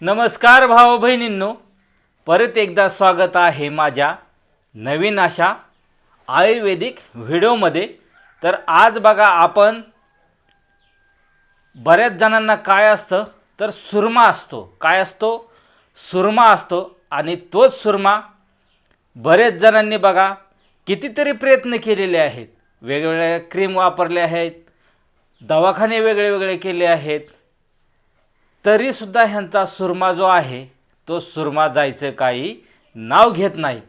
नमस्कार भाऊ बहिणींनो, परत एकदा स्वागत आहे माझ्या नवीन अशा आयुर्वेदिक व्हिडिओमध्ये। तर आज बघा आपण बऱ्याच जणांना काय असतं तर सुरमा असतो, काय असतो सुरमा असतो आणि तोच सुरमा बरेच जणांनी बघा कितीतरी प्रयत्न केलेले आहेत, वेगवेगळ्या क्रीम वापरले आहेत, दवाखाने वेगळे वेगळे केले आहेत, तरीसुद्धा ह्यांचा सुरमा जो आहे तो सुरमा जायचं काही नाव घेत नाही।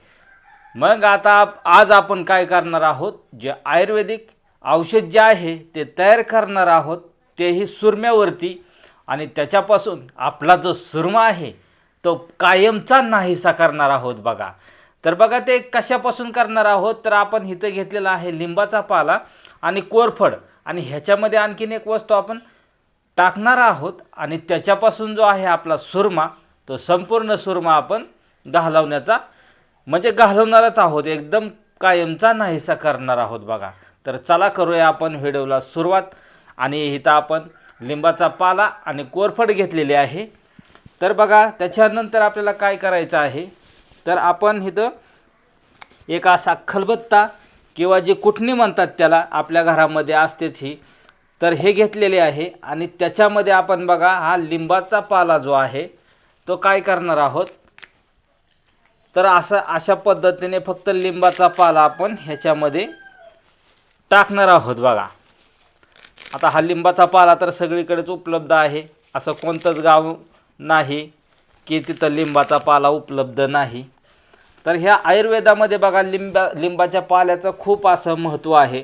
मग आता आज आपण काय करणार आहोत, जे आयुर्वेदिक औषध जे आहे ते तयार करणार आहोत, तेही सुरम्यावरती, आणि त्याच्यापासून आपला जो सुरमा आहे तो कायमचा नाहीसा करणार आहोत बघा। तर बघा ते कशापासून करणार आहोत, तर आपण इथं घेतलेला आहे लिंबाचा पाला आणि कोरफड, आणि ह्याच्यामध्ये आणखीन एक वस्तू आपण टाकणार आहोत, आणि त्याच्यापासून जो आहे आपला सुरमा, तो संपूर्ण सुरमा आपण घालवण्याचा म्हणजे घालवणारच आहोत, एकदम कायमचा नाहीसा करणार आहोत बघा। तर चला करूया आपण व्हिडिओला सुरुवात। आणि इथं आपण लिंबाचा पाला आणि कोरफड घेतलेले आहे। तर बघा त्याच्यानंतर आपल्याला काय करायचं आहे, तर आपण इथं एक असा खलबत्ता किंवा जे कुटणी म्हणतात त्याला, आपल्या घरामध्ये असतेच ही, तर हे घेतलेले आहे, आणि त्याच्यामध्ये आपण बघा हा लिंबाचा पाला जो आहे तो काय करणार आहोत, तर अशा पद्धतीने फक्त लिंबाचा पाला आपण ह्याच्यामध्ये टाकणार आहोत बघा। आता हा लिंबाचा पाला तर सगळीकडेच उपलब्ध आहे, असं कोणतंच गाव नाही की तिथं लिंबाचा पाला उपलब्ध नाही। तर ह्या आयुर्वेदामध्ये बघा लिंबाच्या पाल्याचं खूप असं महत्त्व आहे,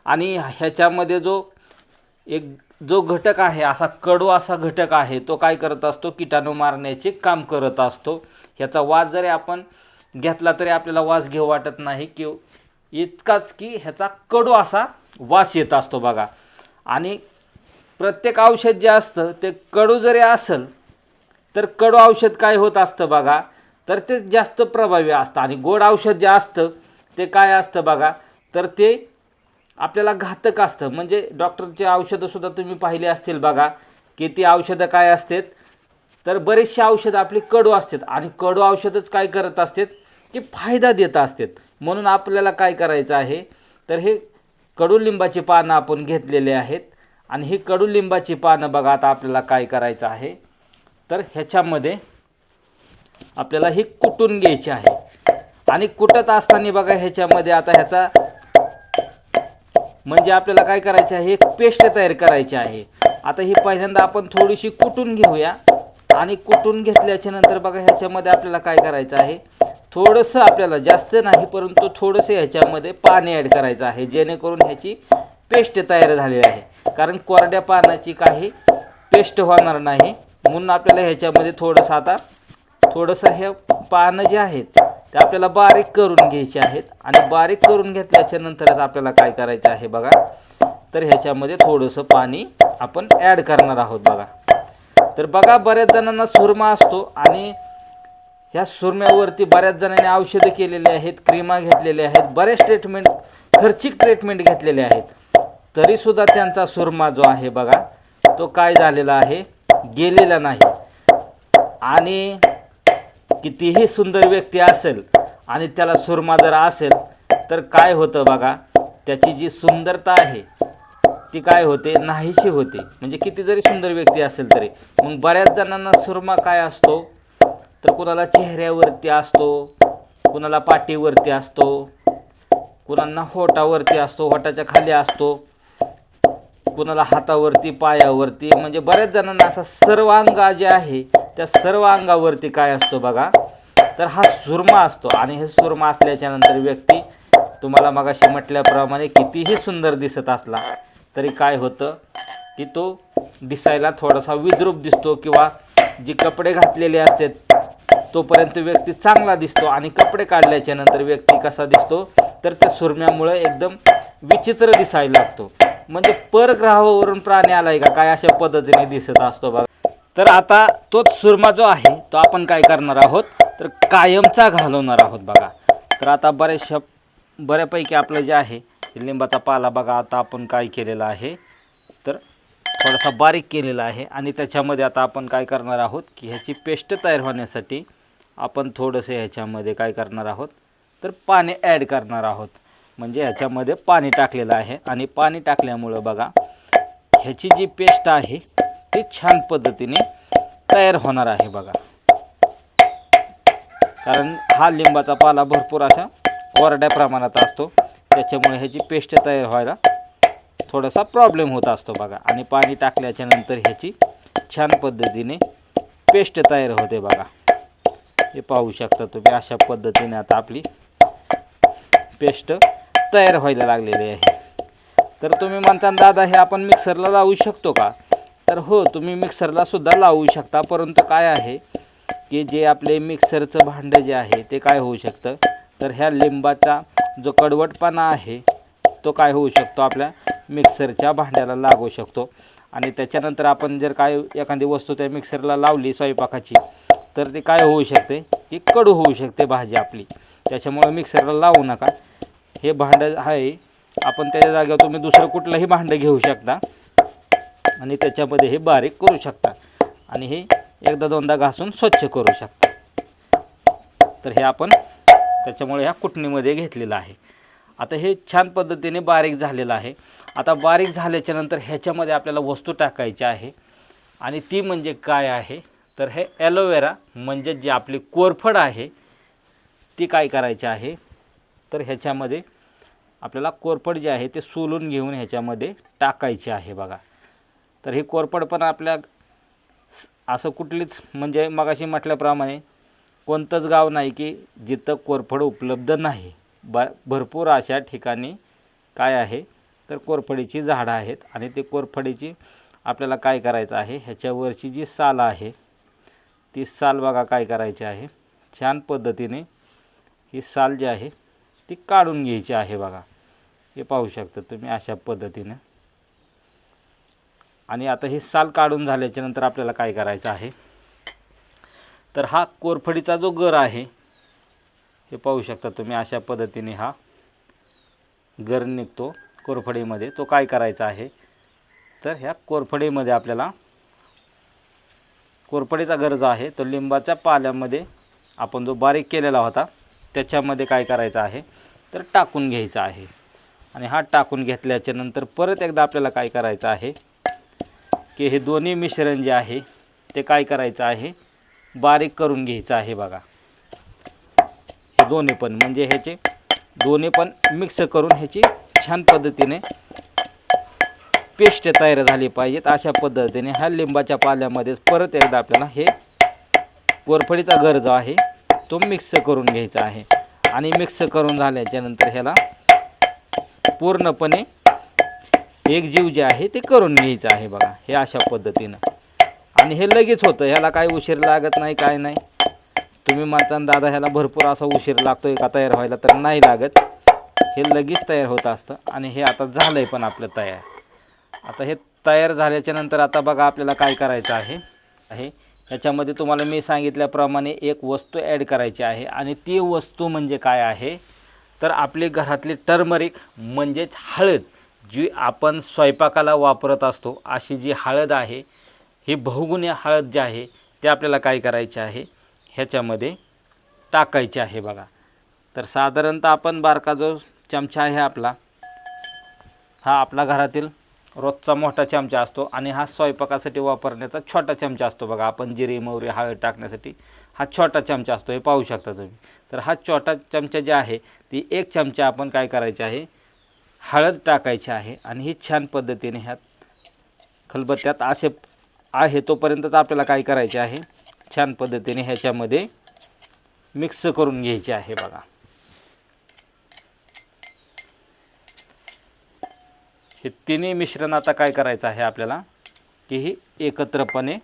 आणि ह्याच्यामध्ये जो घटक आहे, असा कडू असा घटक आहे, तो काय करत असतो, कीटाणू मारण्याचे काम करत असतो। ह्याचा वास जरी आपण घेतला तरी आपल्याला वास घेऊ वाटत नाही, की इतकाच की ह्याचा कडू असा वास येत असतो बघा। आणि प्रत्येक औषध जे असतं ते कडू जरी असेल तर कडू औषध काय होत असतं बघा, तर ते जास्त प्रभावी असतं, आणि गोड औषध जे असतं ते काय असतं बघा, तर ते आपल्याला घातक असतं। म्हणजे डॉक्टरचे औषधंसुद्धा तुम्ही पाहिले असतील बघा, की ती औषधं काय असतात, तर बरेचशी औषधं आपली कडू असतात, आणि कडू औषधच काय करत असतात की फायदा देत असतात। म्हणून आपल्याला काय करायचं आहे, तर हे कडुलिंबाची पानं आपण घेतलेले आहेत, आणि ही कडुलिंबाची पानं बघा आता आपल्याला काय करायचं आहे, तर ह्याच्यामध्ये आपल्याला ही कुटून घ्यायची आहे, आणि कुटत असताना बघा ह्याच्यामध्ये आता ह्याचा म्हणजे आपल्याला काय करायचं आहे, एक पेस्ट तयार करायची आहे। आता ही पहिल्यांदा आपण थोडीशी कुटून घेऊया, आणि कुटून घेतल्याच्या नंतर बघा ह्याच्यामध्ये आपल्याला काय करायचं आहे, थोडंसं, आपल्याला जास्त नाही परंतु थोडंसं ह्याच्यामध्ये पाणी ॲड करायचं आहे, जेणेकरून ह्याची पेस्ट तयार झालेली आहे। कारण कोरड्या पानाची काही पेस्ट होणार नाही, म्हणून आपल्याला ह्याच्यामध्ये थोडंसं हे पानं जे आहेत ते आपल्याला बारीक करून घ्यायचे आहेत, आणि बारीक करून घेतल्याच्या नंतरच आपल्याला काय करायचं आहे बघा, तर ह्याच्यामध्ये थोडंसं पाणी आपण ॲड करणार आहोत बघा। तर बघा बऱ्याच जणांना सुरमा असतो, आणि ह्या सुरम्यावरती बऱ्याच जणांनी औषधं केलेले आहेत, क्रीमा घेतलेल्या आहेत, बरेच खर्चिक ट्रीटमेंट घेतलेले आहेत, तरीसुद्धा त्यांचा सुरमा जो आहे बघा तो काय झालेला आहे, गेलेला नाही। आणि कितीही सुंदर व्यक्ती असेल आणि त्याला सुरमा जर असेल तर काय होतं बघा, त्याची जी सुंदरता आहे ती काय होते, नाहीशी होते। म्हणजे किती जरी सुंदर व्यक्ती असेल तरी मग बऱ्याच जणांना सुरमा काय असतो, तर कुणाला चेहऱ्यावरती असतो, कुणाला पाठीवरती असतो, कुणाला होटावरती असतो, होटाच्या खाली असतो, कुणाला हातावरती, पायावरती, म्हणजे बऱ्याच जणांना असा सर्वांग जे आहे त्या सर्व अंगावरती काय असतो बघा, तर हा सुरमा असतो। आणि हे सुरमा असल्याच्या नंतर व्यक्ती तुम्हाला मगाशी म्हटल्याप्रमाणे कितीही सुंदर दिसत असला तरी काय होतं की तो दिसायला थोडासा विद्रूप दिसतो, किंवा जे कपडे घातलेले असतात तोपर्यंत व्यक्ती चांगला दिसतो, आणि कपडे काढल्याच्या नंतर व्यक्ती कसा दिसतो, तर त्या सुरम्यामुळे एकदम विचित्र दिसायला लागतो। म्हणजे परग्रहावरून प्राणी आलाय का काय अशा पद्धतीने दिसत असतो बघा। तर आता तोच सुरमा जो आहे तो आपण काय करणार आहोत, तर कायमचा घालवणार आहोत बघा। तर आता बऱ्यापैकी आपलं जे आहे लिंबाचा पाला बघा आता आपण काय केलेला आहे, तर थोडासा बारीक केलेला आहे आणि त्याच्यामध्ये आता आपण काय करणार आहोत की ह्याची पेस्ट तयार होण्यासाठी आपण थोडंसं ह्याच्यामध्ये काय करणार आहोत तर पाणी ॲड करणार आहोत. म्हणजे ह्याच्यामध्ये पाणी टाकलेलं आहे आणि पाणी टाकल्यामुळं बघा ह्याची जी पेस्ट आहे ती छान पद्धतीने तयार होणार आहे बघा. कारण हा लिंबाचा पाला भरपूर अशा कोरड्या प्रमाणात असतो, त्याच्यामुळे ह्याची पेस्ट तयार व्हायला थोडासा प्रॉब्लेम होत असतो बघा. आणि पाणी टाकल्याच्या नंतर ह्याची छान पद्धतीने पेस्ट तयार होते बघा. हे पाहू शकता तुम्ही, अशा पद्धतीने आता आपली पेस्ट तयार व्हायला लागलेली आहे. तर तुम्ही म्हणता दादा हे आपण मिक्सरला लावू शकतो का? तर हो, तुम्ही मिक्सरला सुद्धा लावू शकता, परंतु काय आहे की जे आपले मिक्सरचं भांडं जे आहे ते काय होऊ शकतं तर ह्या लिंबाचा जो कडवटपणा आहे तो काय होऊ शकतो आपल्या मिक्सरच्या भांड्याला लागू शकतो. आणि त्याच्यानंतर आपण जर काय एखादी वस्तू त्या मिक्सरला लावली स्वयंपाकाची तर ते काय होऊ शकते की कडू होऊ शकते भाजी आपली. त्याच्यामुळे मिक्सरला लावू नका. हे भांडं आहे आपण त्याच्या जागेवर तुम्ही दुसरं कुठलंही भांडं घेऊ शकता आणि त्याच्यामध्ये हे बारीक करू शकता आणि हे एकदा दोनदा घासून स्वच्छ करू शकता. तर हे आपण त्याच्यामुळे ह्या कुटणीमध्ये घेतलेलं आहे. आता हे छान पद्धतीने बारीक झालेलं आहे. आता बारीक झाल्याच्या नंतर ह्याच्यामध्ये आपल्याला वस्तू टाकायची आहे आणि ती म्हणजे काय आहे तर हे ॲलोवेरा म्हणजे जी आपली कोरफड आहे ती काय करायची आहे तर ह्याच्यामध्ये आपल्याला कोरफड जे आहे ते सोलून घेऊन ह्याच्यामध्ये टाकायची आहे बघा. तर ही कोरफड पण आपल्या असं कुठलीच म्हणजे मगाशी म्हटल्याप्रमाणे कोणतंच गाव नाही की जिथं कोरफड उपलब्ध नाही. भरपूर अशा ठिकाणी काय आहे तर कोरफडीची झाडं आहेत आणि ते कोरफडीची आपल्याला काय करायचं आहे ह्याच्यावरची जी साल आहे ती साल बघा काय करायची आहे छान पद्धतीने ही साल जी आहे ती काढून घ्यायची आहे बघा. हे पाहू शकता तुम्ही अशा पद्धतीने. आणि आता ही साल काढून झाल्याच्या नंतर आपल्याला काय करायचं आहे तर हा कोरफडीचा जो गर आहे हे पाहू शकता तुम्ही अशा पद्धतीने हा गर निघतो कोरफडीमध्ये. तो काय करायचा आहे तर ह्या कोरफडीमध्ये आपल्याला कोरफडीचा गर जो आहे तो लिंबाच्या पाल्यामध्ये आपण जो बारीक केलेला होता त्याच्यामध्ये काय करायचं आहे तर टाकून घ्यायचा आहे. आणि हा टाकून घेतल्याच्या नंतर परत एकदा आपल्याला काय करायचं आहे की हे दोन्ही मिश्रण जे आहे ते काय करायचं आहे बारीक करून घ्यायचं आहे बघा. हे दोन्ही पण म्हणजे ह्याचे दोन्ही पण मिक्स करून ह्याची छान पद्धतीने पेस्ट तयार झाली पाहिजेत. अशा पद्धतीने ह्या लिंबाच्या पाल्यामध्येच परत एकदा आपल्याला हे कोरफडीचा गर जो आहे तो मिक्स करून घ्यायचा आहे. आणि मिक्स करून झाल्याच्या नंतर ह्याला पूर्णपणे एक जीव जे आहे ते करून घ्यायचं आहे बघा. हे अशा पद्धतीनं आणि हे लगेच होतं, ह्याला काही उशीर लागत नाही काय नाही. तुम्ही म्हणता दादा ह्याला भरपूर असा उशीर लागतोय का तयार व्हायला, तर नाही लागत. हे लगेच तयार होत असतं आणि हे आता झालं आहे पण आपलं तयार. आता हे तयार झाल्याच्या नंतर आता बघा आपल्याला काय करायचं आहे ह्याच्यामध्ये तुम्हाला मी सांगितल्याप्रमाणे एक वस्तू ॲड करायची आहे आणि ती वस्तू म्हणजे काय आहे तर आपली घरातली टर्मरिक म्हणजेच हळद जी आपण स्वयंपाकाला वापरत असतो अशी जी हळद आहे ही बहुगुणी हळद जी आहे ते आपल्याला काय करायची आहे ह्याच्यामध्ये टाकायची आहे बघा. तर साधारणतः आपण बारका जो चमचा आहे आपला हा आपला घरातील रोजचा मोठा चमचा असतो आणि हा स्वयंपाकासाठी वापरण्याचा छोटा चमचा असतो बघा. आपण जिरे मोहरी हळद टाकण्यासाठी हा छोटा चमचा असतो, हे पाहू शकता तुम्ही. तर हा छोटा चमचा जे आहे ती एक चमचा आपण काय करायचे आहे हळद टाकायची आहे आणि ही छान पद्धतीने ह्यात खलबत्त्यात असे आहे तोपर्यंतच आपल्याला काय करायचे आहे छान पद्धतीने ह्याच्यामध्ये मिक्स करून घ्यायचे आहे बघा. हे तिन्ही मिश्रण आता काय करायचं आहे आपल्याला की ही एकत्रपणे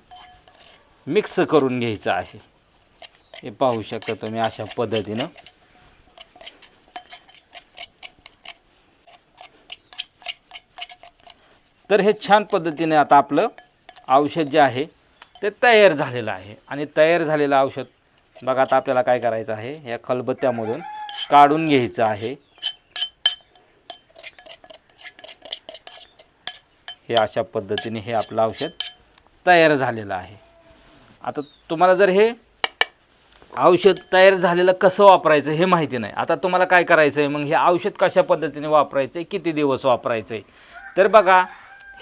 मिक्स करून घ्यायचं आहे. हे पाहू शकता तुम्ही अशा पद्धतीनं. तर हे छान पद्धतीने आता आपलं औषध जे आहे ते तयार झालेलं आहे. आणि तयार झालेलं औषध बघा आता आपल्याला काय करायचं आहे या खलबत्त्यामधून काढून घ्यायचं आहे. हे अशा पद्धतीने हे आपलं औषध तयार झालेलं आहे. आता तुम्हाला जर हे औषध तयार झालेलं कसं वापरायचं हे माहिती नाही, आता तुम्हाला काय करायचं आहे, मग हे औषध कशा पद्धतीने वापरायचं आहे, किती दिवस वापरायचं आहे. तर बघा,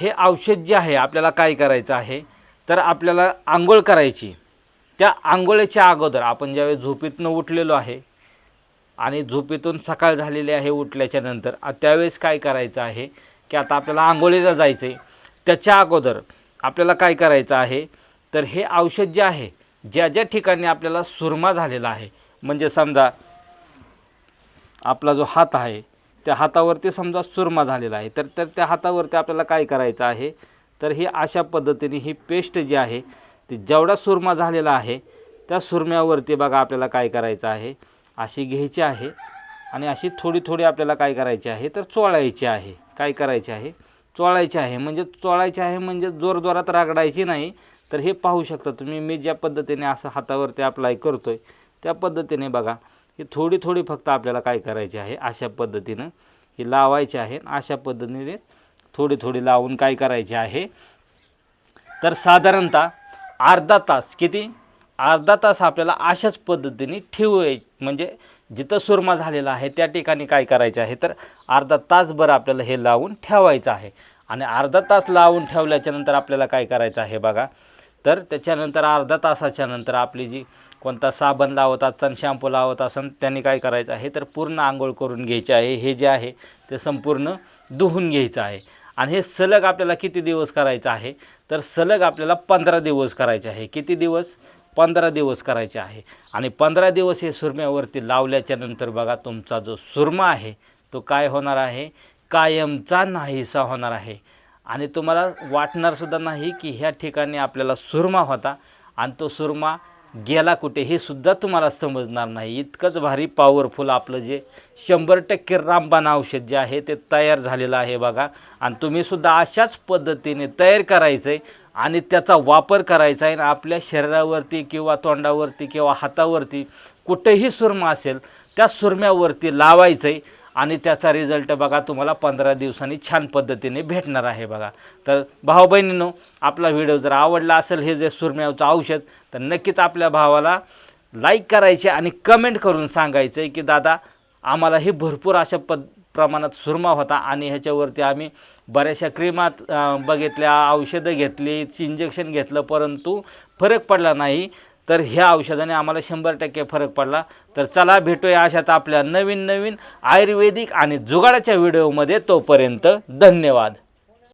हे औषध जे आहे आपल्याला काय करायचं आहे, तर आपल्याला आंघोळ करायची. त्या आंघोळीच्या अगोदर आपण ज्यावेळेस झोपेतून उठलेलो आहे आणि झोपेतून सकाळ झालेली आहे उठल्याच्या नंतर, त्यावेळेस काय करायचं आहे की आता आपल्याला आंघोळीला जायचं आहे, त्याच्या अगोदर आपल्याला काय करायचं आहे, तर हे औषध जे आहे, ज्या ज्या ठिकाणी आपल्याला सुरमा झालेला आहे, म्हणजे समजा आपला जो हात आहे त्या हातावरती समजा सुरमा झालेला आहे, तर त्या हातावरती आपल्याला काय करायचं आहे, तर ही अशा पद्धतीने ही पेस्ट जी आहे ती जेवढा सुरमा झालेला आहे त्या सुरम्यावरती बघा आपल्याला काय करायचं आहे, अशी घ्यायची आहे आणि अशी थोडी थोडी आपल्याला काय करायची आहे, तर चोळायची आहे. काय करायचे आहे, चोळायचे आहे. म्हणजे चोळायचे आहे म्हणजे जोरजोरात रगडायची नाही. तर हे पाहू शकता तुम्ही, मी ज्या पद्धतीने असं हातावरती अप्लाय करतोय त्या पद्धतीने बघा, ही थोडी थोडी फक्त आपल्याला काय करायची आहे, अशा पद्धतीनं ही लावायची आहे. अशा पद्धतीने थोडी थोडी लावून काय करायचे आहे, तर साधारणतः अर्धा तास, किती, अर्धा तास आपल्याला अशाच पद्धतीने ठेवायची. म्हणजे जिथं सुरमा झालेला आहे त्या ठिकाणी काय करायचं आहे, तर अर्धा तासभर आपल्याला हे लावून ठेवायचं आहे. आणि अर्धा तास लावून ठेवल्याच्यानंतर आपल्याला काय करायचं आहे बघा, तर त्याच्यानंतर अर्धा तासाच्या नंतर आपली जी कोणता साबण लावत असन, शॅम्पू लावत असन, त्यांनी काय करायचं आहे, तर पूर्ण आंघोळ करून घ्यायची आहे. हे जे आहे ते संपूर्ण धुवून घ्यायचं आहे. आणि हे सलग आपल्याला किती दिवस करायचं आहे, तर सलग आपल्याला 15 दिवस करायचे आहे. किती दिवस, 15 दिवस करायचे आहे. आणि 15 दिवस हे सुरम्यावरती लावल्याच्या नंतर बघा, तुमचा जो सुरमा आहे तो काय होणार आहे, कायमचा नाहीसा होणार आहे. आणि तुम्हाला वाटणारसुद्धा नाही की ह्या ठिकाणी आपल्याला सुरमा होता आणि तो सुरमा गेला कुठे, हे सुद्धा तुम्हाला समजणार नाही. इतकंच भारी पॉवरफुल आपलं जे 100% रामबाण औषध जे आहे ते तयार झालेलं आहे बघा. आणि तुम्हीसुद्धा अशाच पद्धतीने तयार करायचं आहे आणि त्याचा वापर करायचा आहे. आणि आपल्या शरीरावरती किंवा तोंडावरती किंवा हातावरती कुठेही सुरमा असेल त्या सुरम्यावरती लावायचं आहे आणि त्याचा रिझल्ट बघा तुम्हाला 15 दिवसांनी छान पद्धतीने भेटणार आहे बघा. तर भाऊ बहिणींनो, आपला व्हिडिओ जर आवडला असेल, हे जे सुरम्याचं औषध, तर नक्कीच आपल्या भावाला लाईक करायचे आणि कमेंट करून सांगायचं आहे की दादा, आम्हाला हे भरपूर अशा प्रमाणात सुरमा होता आणि ह्याच्यावरती आम्ही बऱ्याचशा क्रीमात बघितल्या, औषधं घेतली, इंजेक्शन घेतलं, परंतु फरक पडला नाही. तर ह्या औषधाने आम्हाला 100% फरक पडला. तर चला भेटूया अशाच आपल्या नवीन नवीन आयुर्वेदिक आणि जुगाडाच्या व्हिडिओमध्ये. तोपर्यंत धन्यवाद.